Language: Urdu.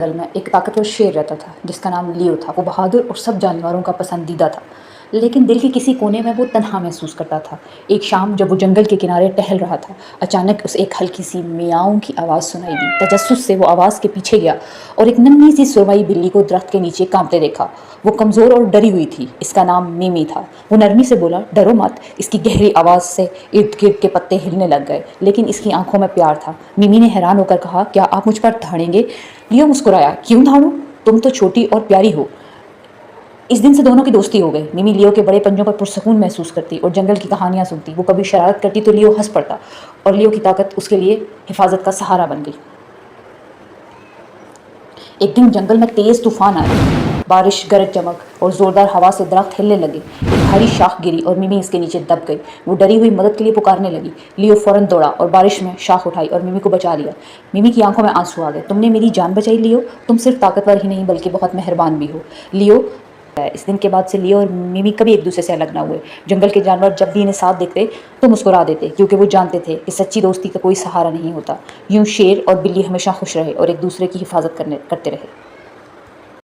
جنگل میں ایک طاقتور شیر رہتا تھا جس کا نام لیو تھا۔ وہ بہادر اور سب جانوروں کا پسندیدہ تھا، لیکن دل کے کسی کونے میں وہ تنہا محسوس کرتا تھا۔ ایک شام جب وہ جنگل کے کنارے ٹہل رہا تھا، اچانک اسے ایک ہلکی سی میاؤں کی آواز سنائی دی۔ تجسس سے وہ آواز کے پیچھے گیا اور ایک ننھی سی سرمئی بلی کو درخت کے نیچے کانپتے دیکھا۔ وہ کمزور اور ڈری ہوئی تھی۔ اس کا نام میمی تھا۔ وہ نرمی سے بولا، ڈرو مت۔ اس کی گہری آواز سے ارد گرد کے پتے ہلنے لگ گئے، لیکن اس کی آنکھوں میں پیار تھا۔ میمی نے حیران ہو کر کہا، کیا آپ مجھ پر دھاڑیں گے؟ لیو مسکرایا، کیوں دھاڑوں؟ تم تو چھوٹی اور پیاری ہو۔ اس دن سے دونوں کی دوستی ہو گئی۔ میمی لیو کے بڑے پنجوں پر پرسکون محسوس کرتی اور جنگل کی کہانیاں سنتی۔ وہ کبھی شرارت کرتی تو لیو ہنس پڑتا اور لیو کی طاقت اس کے لیے حفاظت کا سہارا بن گئی۔ ایک دن جنگل میں تیز طوفان آیا۔ بارش، گرج چمک اور زوردار ہوا سے درخت ہلنے لگے۔ ایک بھاری شاخ گری اور میمی اس کے نیچے دب گئی۔ وہ ڈری ہوئی مدد کے لیے پکارنے لگی۔ لیو فوراً دوڑا اور بارش میں شاخ اٹھائی اور میمی کو بچا لیا۔ میمی کی آنکھوں میں آنسو آ گئے۔ تم نے میری جان بچائی لیو، تم صرف طاقتور ہی نہیں بلکہ بہت مہربان بھی ہو۔ لیو اس دن کے بعد سے لیو اور میمی کبھی ایک دوسرے سے الگ نہ ہوئے۔ جنگل کے جانور جب بھی انہیں ساتھ دیکھتے تو مسکرا دیتے، کیونکہ وہ جانتے تھے کہ سچی دوستی کا کوئی سہارا نہیں ہوتا۔ یوں شیر اور بلی ہمیشہ خوش رہے اور ایک دوسرے کی حفاظت کرتے رہے۔